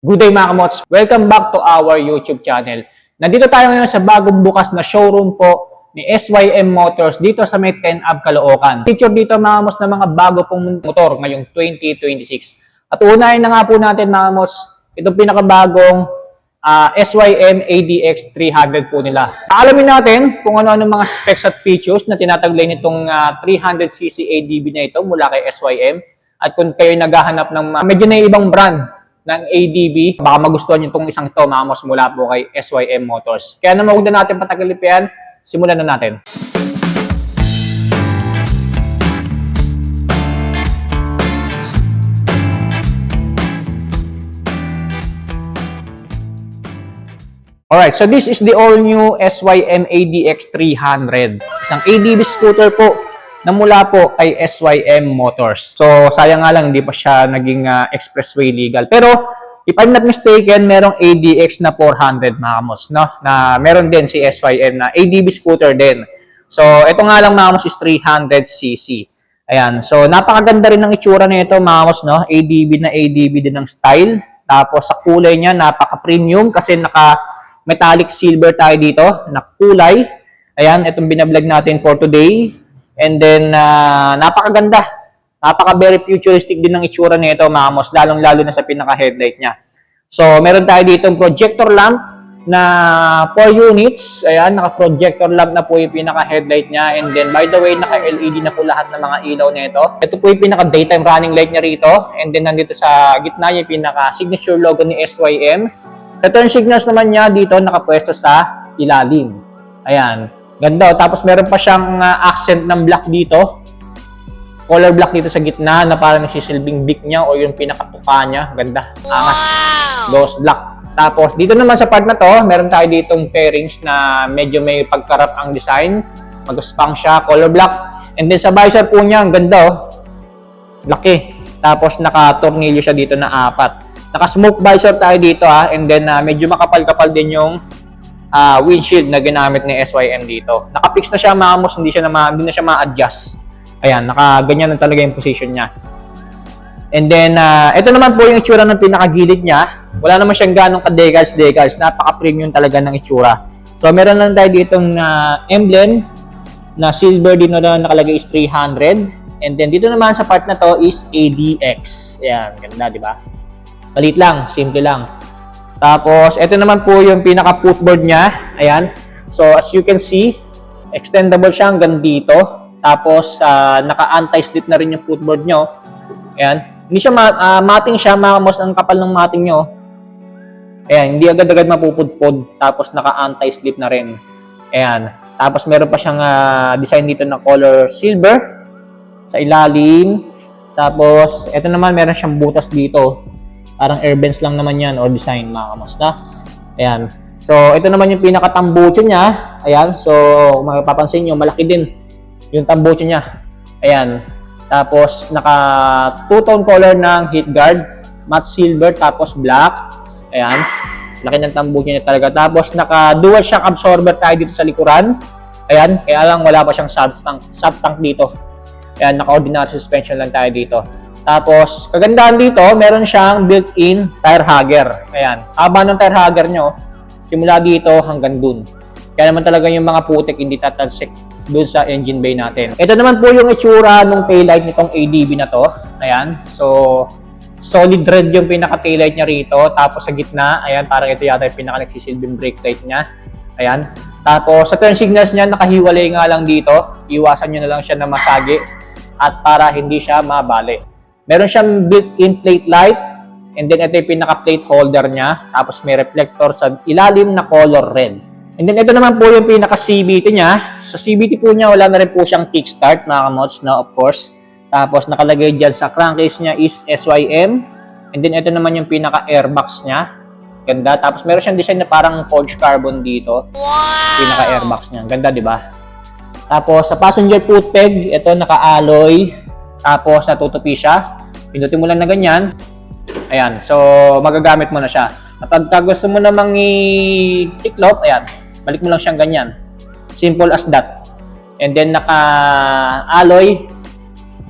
Good day mga kamots! Welcome back to our YouTube channel. Nandito tayo ngayon sa bagong bukas na showroom po ni SYM Motors dito sa may 10 Ave Caloocan. Feature dito mga kamots na mga bago pong motor ngayong 2026. At unahin na nga po natin mga kamots, itong pinakabagong SYM ADX 300 po nila. Alamin natin kung ano-ano mga specs at features na tinataglay nitong 300cc ADB na ito mula kay SYM. At kung kayo naghahanap ng medyo na ibang brand ng ADB, baka magustuhan nyo itong isang ito, mga mos, mula po kay SYM Motors. Kaya naman huwag na natin patagalipyan, simulan na natin. Alright, so this is the all-new SYM ADX 300. Isang ADB scooter po na mula po kay SYM Motors. So, sayang nga lang, hindi pa siya naging expressway legal. Pero, if I'm not mistaken, merong ADX na 400 mga kamos, no? Na meron din si SYM na ADB scooter din. So, ito nga lang mga kamos is 300cc. Ayan. So, napakaganda rin ng itsura nito mga kamos, no? ADB na ADB din ng style. Tapos, sa kulay niya, napaka-premium kasi naka-metallic silver tayo dito na kulay. Ayan, itong binablog natin for today. And then, napakaganda. Napaka-very futuristic din ng itsura nito, mga kamos, lalong-lalo na sa pinaka-headlight niya. So, meron tayo dito projector lamp na 4 units. Ayan, naka-projector lamp na po yung pinaka-headlight niya. And then, by the way, naka-LED na po lahat ng mga ilaw nito. Ito po yung pinaka-daytime running light niya rito. And then, nandito sa gitna yung pinaka-signature logo ni SYM. Return signals naman niya dito nakapwesto sa ilalim. Ayan. Ganda. Tapos meron pa siyang accent ng black dito. Color black dito sa gitna na parang nagsisilbing beak niya o yung pinakatuka niya. Ganda. Angas. Gloss black. Tapos dito naman sa part na to, meron tayo ditong fairings na medyo may pagkarap ang design. Mag-spang siya. Color black. And then sa visor po niya, ang ganda oh. Laki. Tapos naka-tornilyo siya dito na 4. Naka-smoke visor tayo dito ha. And then medyo makapal-kapal din yung windshield na ginamit ni SYM dito. Naka-fix na siya mga kamos, hindi na siya ma-adjust. Ayan, naka-ganyan na talaga yung position niya. And then, ito naman po yung itsura ng pinakagilid niya. Wala naman siyang ganong ka-decals. Napaka-premium talaga ng itsura. So, meron lang tayo ditong emblem na silver dito na nakalagay is 300. And then, dito naman sa part na to is ADX. Ayan, ganda, di ba? Palit lang, simple lang. Tapos, ito naman po yung pinaka-footboard niya. Ayan. So, as you can see, extendable siya hanggang dito. Tapos, naka-anti-slip na rin yung footboard nyo. Ayan. Hindi siya mating siya, makamos ang kapal ng mating nyo. Ayan, hindi agad-agad mapupudpod. Tapos, naka-anti-slip na rin. Ayan. Tapos, meron pa siyang design dito na color silver sa ilalim. Tapos, ito naman, meron siyang butas dito. Parang air vents lang naman yan or design mga kamos na. Ayan. So, ito naman yung pinaka-tambucho niya. Ayan. So, mapapansin nyo, malaki din yung tambucho niya. Ayan. Tapos, naka two-tone color ng heat guard. Matte silver, tapos black. Ayan. Laki ng tambucho niya talaga. Tapos, naka dual shock absorber tayo dito sa likuran. Ayan. Kaya lang, wala pa siyang sub tank dito. Ayan. Naka-ordinary suspension lang tayo dito. Tapos, kagandahan dito, meron siyang built-in tire hugger. Ayan. Haba ng tire hugger nyo, simula dito hanggang dun. Kaya naman talaga yung mga putik hindi tatalsik dun sa engine bay natin. Ito naman po yung itsura ng taillight nitong ADB na to. Ayan. So, solid red yung pinaka-taillight niya rito. Tapos sa gitna, ayan, parang ito yata yung pinaka-nagsisilbing brake light niya. Ayan. Tapos, sa turn signals niya, nakahiwalay nga lang dito. Iwasan nyo na lang siya na masagi at para hindi siya mabali. Meron siyang built-in plate light, and then ito yung pinaka-plate holder niya. Tapos may reflector sa ilalim na color red. And then ito naman po yung pinaka-CVT niya. Sa CVT po niya, wala na rin po siyang kickstart, mga kamots, na of course. Tapos nakalagay dyan sa crankcase niya is SYM. And then ito naman yung pinaka-airbox niya. Ganda. Tapos meron siyang design na parang forged carbon dito. Wow! Pinaka-airbox niya. Ganda, di ba? Tapos sa passenger foot peg, ito naka-alloy. Tapos natutupi siya. Pindutin mo lang na ganyan. Ayan. So, magagamit mo na siya. Kapag gusto mo namang i-tiklop, ayan. Balik mo lang siyang ganyan. Simple as that. And then, naka-alloy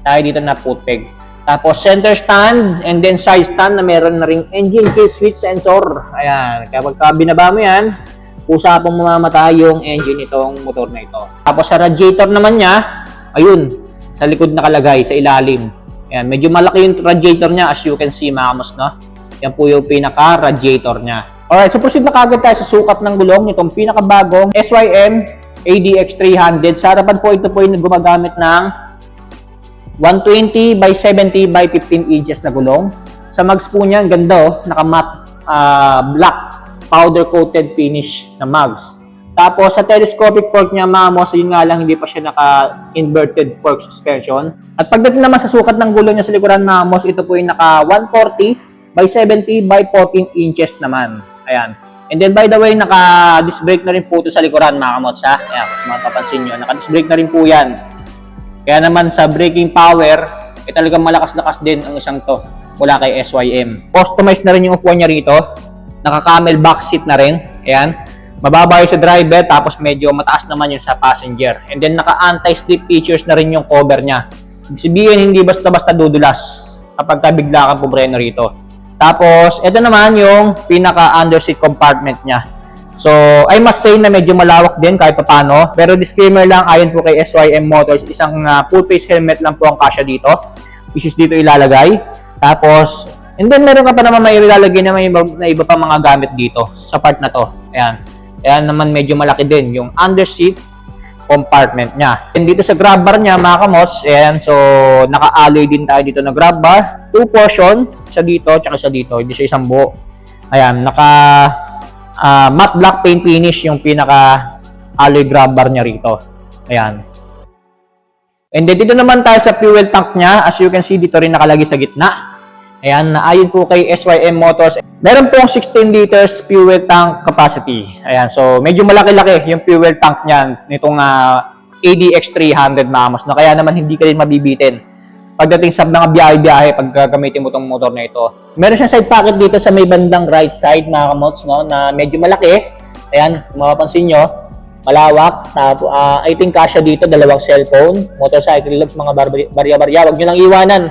tayo dito na foot peg. Tapos center stand and then side stand na meron na ring engine key switch sensor. Ayan, kapag binaba mo yan, kusa pong mamamatay yung engine itong motor na ito. Tapos sa radiator naman niya, ayun, sa likod nakalagay, sa ilalim. Ayan, medyo malaki yung radiator niya as you can see mga kamos, no? Yan po yung pinaka-radiator niya. Alright, so proceed na kagad tayo sa sukat ng gulong nitong pinakabagong SYM ADX 300. Sa harapan po, ito po yung gumagamit ng 120 by 70 by 15 inches na gulong. Sa mags po niya, ganda oh, naka-matte black powder coated finish na mags. Tapos sa telescopic fork niya, mamos, yun nga lang hindi pa siya naka-inverted fork suspension. At pagdating naman sa sukat ng gulong niya sa likuran, mamos, ito po yung naka 140 by 70 by 14 inches naman. Ayan. And then by the way, naka-disc brake na rin po ito sa likuran, mga kamots ha. Ayan, kung mapapansin nyo, naka-disc brake na rin po yan. Kaya naman sa braking power, talagang malakas-lakas din ang isang to mula kay SYM. Customized na rin yung upuan niya rito. Naka-camel box seat na rin. Ayan. Mababa yung sa driver, tapos medyo mataas naman yung sa passenger. And then naka-anti-slip features na rin yung cover niya. Ibig sabihin, hindi basta-basta dudulas kapag bigla kang pubreno rito. Tapos, ito naman yung pinaka-underseat compartment niya. So, I must say na medyo malawak din kahit paano. Pero disclaimer lang, ayon po kay SYM Motors, isang full face helmet lang po ang kasya dito. Which is dito ilalagay. Tapos, and then meron ka pa naman may ilalagay na may iba pa mga gamit dito sa part na to. Ayan. Ayan naman medyo malaki din yung underseat compartment niya. And dito sa grab bar niya, mga kamots, ayan, so naka-alloy din tayo dito na grab bar. 2 portion, isa dito, tsaka isa dito. Hindi siya isang buo. Ayan, matte black paint finish yung pinaka alloy grab bar niya rito. Ayan. And then dito naman tayo sa fuel tank niya. As you can see, dito rin nakalagay sa gitna. Ayan, ayon po kay SYM Motors, meron pong 16 liters fuel tank capacity. Ayan, so medyo malaki-laki yung fuel tank niyan nitong ADX 300 mamos. No? Kaya naman hindi ka rin mabibitin pagdating sa mga biyahe-biyahe pag gamitin mo itong motor na ito. Meron siyang side pocket dito sa may bandang right side, mga kamots, no, na medyo malaki. Ayan, kung mapapansin nyo, malawak. I think kasya dito, 2 cellphone, motorcycle gloves, mga barya-barya. Huwag nyo lang iwanan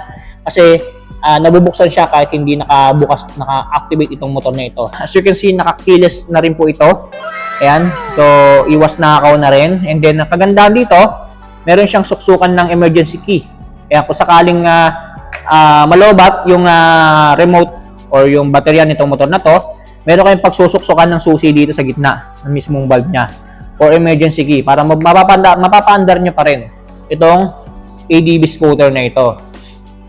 kasi nabubuksan siya kahit hindi naka-activate itong motor na ito. As you can see, naka-keyless na rin po ito. Ayan, so iwas nakaw na rin. And then, ang kagandahan dito, meron siyang suksukan ng emergency key. Kaya kung sakaling malobat yung remote or yung baterya nitong motor na to, meron kayong pagsusuksukan ng susi dito sa gitna ng mismong valve niya or emergency key para mapapaandar nyo pa rin itong ADB scooter na ito.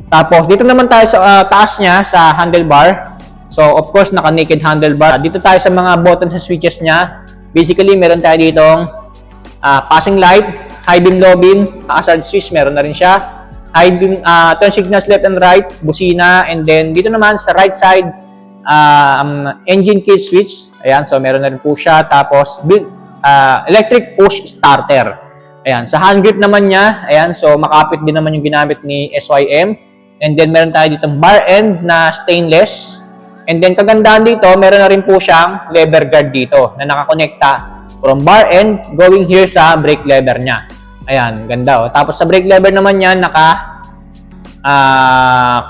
Tapos dito naman tayo sa taas niya sa handlebar. So of course naka-naked handlebar. Dito tayo sa mga buttons and switches niya. Basically meron tayo ditong passing light, high beam, low beam, hazard switch meron na rin siya. High beam, turn signals left and right, busina, and then dito naman sa right side, engine key switch. Ayan, so meron na rin po siya. Tapos, electric push starter. Ayan, sa hand grip naman niya, ayan, so makapit din naman yung ginamit ni SYM. And then meron tayo ditong bar end na stainless. And then kagandahan dito, meron na rin po siyang lever guard dito na nakakonekta from bar end going here sa brake lever niya. Ayan, ganda oh. Tapos sa brake lever naman yan, naka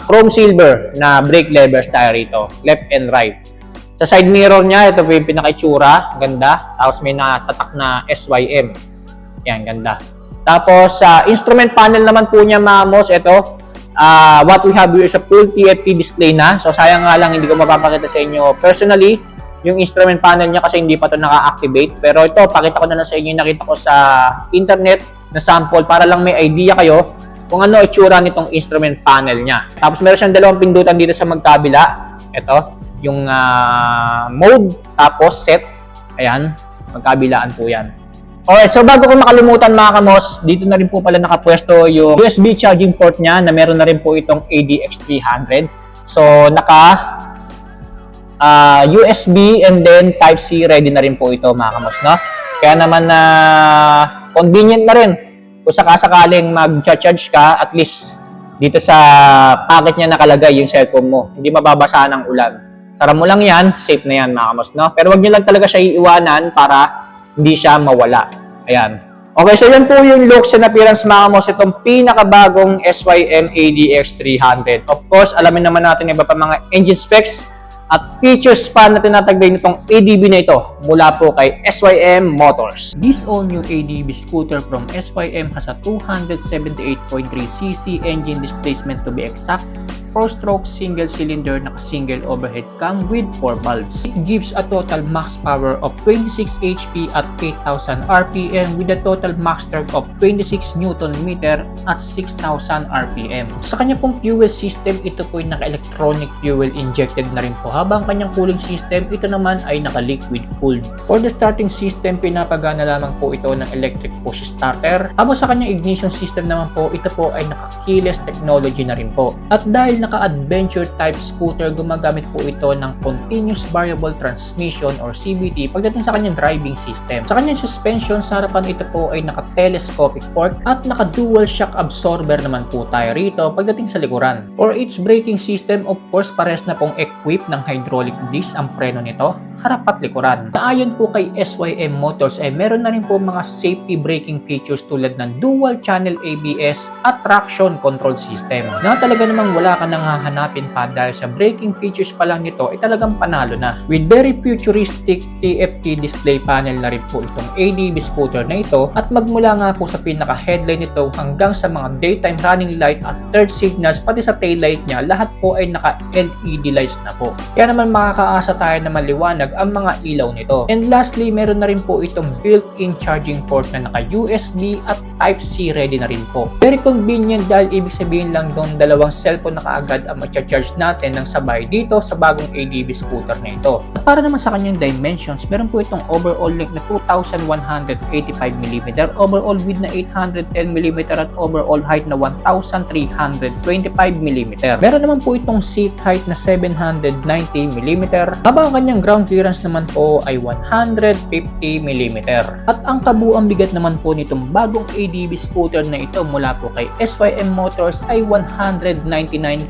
chrome silver na brake levers tayo rito, left and right. Sa side mirror niya, ito po yung pinaka-itsura, ganda. Tapos may natatak na SYM. Ayan, ganda. Tapos sa instrument panel naman po niya, mamos, ito, what we have here is a full TFT display na. So sayang nga lang hindi ko mapapakita sa inyo personally yung instrument panel niya kasi hindi pa ito naka-activate. Pero ito, pakita ko na lang sa inyo yung nakita ko sa internet na sample para lang may idea kayo kung ano itsura nitong instrument panel niya. Tapos meron siyang 2 pindutan dito sa magkabila. Ito, yung mode, tapos set. Ayan, magkabilaan po yan. Alright, so bago ko makalimutan mga kamos, dito na rin po pala nakapwesto yung USB charging port niya na meron na rin po itong ADX 300. So USB and then Type-C ready na rin po ito mga kamos, no? Kaya naman convenient na rin kung sakasakaling mag-charge ka, at least dito sa packet niya nakalagay yung cellphone mo. Hindi mababasa ng ulan. Sara mo lang yan, safe na yan mga kamos, no? Pero wag niyo lang talaga siya iiwanan para hindi siya mawala. Ayan. Okay, so yan po yung looks and appearance mga kamos, itong pinakabagong SYM ADX 300. Of course, alamin naman natin iba pa mga engine specs at features pa na tinatagay nitong ADB na ito mula po kay SYM Motors. This all-new ADB scooter from SYM has a 278.3cc engine displacement to be exact, 4-stroke single-cylinder naka-single overhead cam with 4 valves. It gives a total max power of 26 HP at 8,000 RPM with a total max torque of 26 Nm at 6,000 RPM. Sa kanya pong fuel system, ito po ay naka-electronic fuel injected na rin po, habang kanyang cooling system, ito naman ay naka-liquid cooled. For the starting system, pinapagana lamang po ito ng electric push starter. Habang sa kanyang ignition system naman po, ito po ay naka-keyless technology na rin po. At dahil naka-adventure type scooter, gumagamit po ito ng continuous variable transmission or CVT pagdating sa kanyang driving system. Sa kanyang suspension, sa harapan ito po ay naka-telescopic fork at naka-dual shock absorber naman po tayo rito pagdating sa likuran. For its braking system, of course, pares na pong equipped ng hydraulic disc ang preno nito, harap at likuran. Ayon po kay SYM Motors ay meron na rin po mga safety braking features tulad ng dual channel ABS at traction control system. Na talaga namang wala ka nang hahanapin pa dahil sa braking features pa lang nito ay talagang panalo na. With very futuristic TFT display panel na rin po itong ADB scooter na ito, at magmula nga po sa pinaka-headline nito hanggang sa mga daytime running light at third signals pati sa taillight niya, lahat po ay naka-LED lights na po. Kaya naman makakaasa tayo na maliwanag ang mga ilaw nito. And lastly, meron na rin po itong built-in charging port na naka-USB at Type-C ready na rin po. Very convenient dahil ibig sabihin lang doon dalawang cellphone na kaagad ang ma-charge natin ng sabay dito sa bagong ADB scooter na ito. At para naman sa kanyang dimensions, meron po itong overall length na 2,185mm, overall width na 810mm at overall height na 1,325mm. Meron naman po itong seat height na 790mm, habang ang kanyang ground clearance naman po ay 150mm. At ang kabuang bigat naman po nitong bagong ADB scooter na ito mula po kay SYM Motors ay 199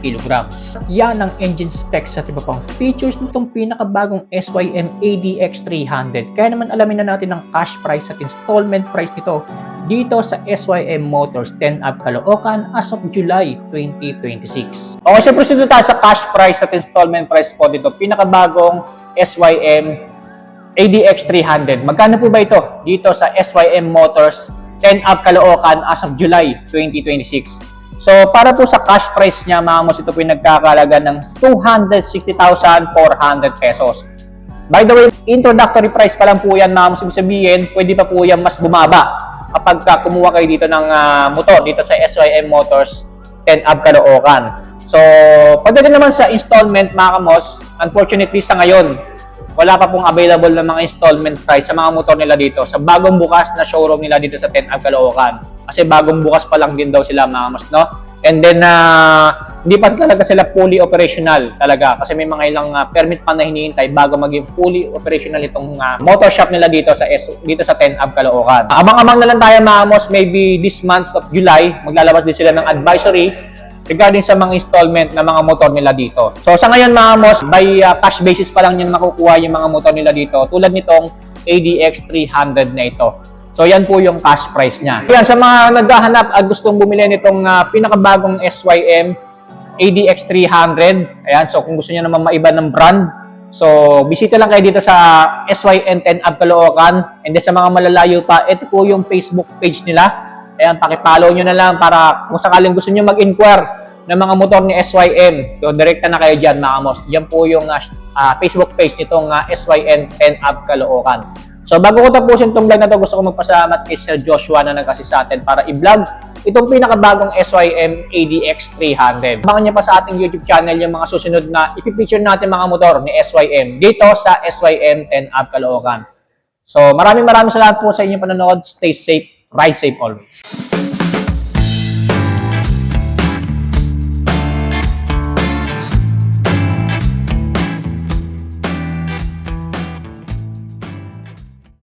kg. Yan ang engine specs at iba pang features nitong pinakabagong SYM ADX 300. Kaya naman alamin na natin ang cash price at installment price nito dito sa SYM Motors 10 Ave Caloocan as of July 2026. Okay, so proceed tayo sa cash price at installment price po dito. Pinakabagong SYM ADX 300. Magkano po ba ito dito sa SYM Motors 10 Ave Caloocan as of July 2026? So, para po sa cash price niya, mga kamos, ito po yung nagkakalaga ng 260,400 pesos. By the way, introductory price pa lang po yan, mga kamos. Ibig sabihin, pwede pa po yan mas bumaba kapag kumuha kayo dito ng motor dito sa SYM Motors 10 Ave Caloocan. So, pagdating naman sa installment, mga kamos, unfortunately sa ngayon, wala pa pong available na mga installment price sa mga motor nila dito sa bagong bukas na showroom nila dito sa 10 Ave Caloocan. Kasi bagong bukas pa lang din daw sila, mga kamos, no? And then, hindi pa talaga sila fully operational talaga kasi may mga ilang permit pa na hinihintay bago maging fully operational itong motor shop nila dito sa 10 Ave Caloocan. Abang-abang na lang tayo, mga kamos, maybe this month of July, maglalabas din sila ng advisory regarding sa mga installment na mga motor nila dito. So sa ngayon, mga kamos, by cash basis pa lang yan makukuha yung mga motor nila dito tulad nitong ADX 300 na ito. So yan po yung cash price niya. Yan, sa mga naghahanap at gustong bumili nitong pinakabagong SYM ADX 300, ayan, so kung gusto niyo naman maiba ng brand, so bisita lang kayo dito sa SYM 10 Ave Caloocan. And then sa mga malalayo pa, ito po yung Facebook page nila. Ayan, pakipollow nyo na lang para kung sakaling gusto nyo mag-inquire ng mga motor ni SYM, so direkta na kayo dyan, mga kamos. Yan po yung Facebook page nitong SYM 10 Ave Caloocan. So bago ko tapusin itong vlog na to, gusto ko magpasalamat kay Sir Joshua na nag-assist sa atin para i-vlog itong pinakabagong SYM ADX 300. Abangan niyo pa sa ating YouTube channel yung mga susunod na ipipicture natin mga motor ni SYM dito sa SYM 10 Ave Caloocan. So maraming salamat po sa inyong panonood. Stay safe, ride safe always.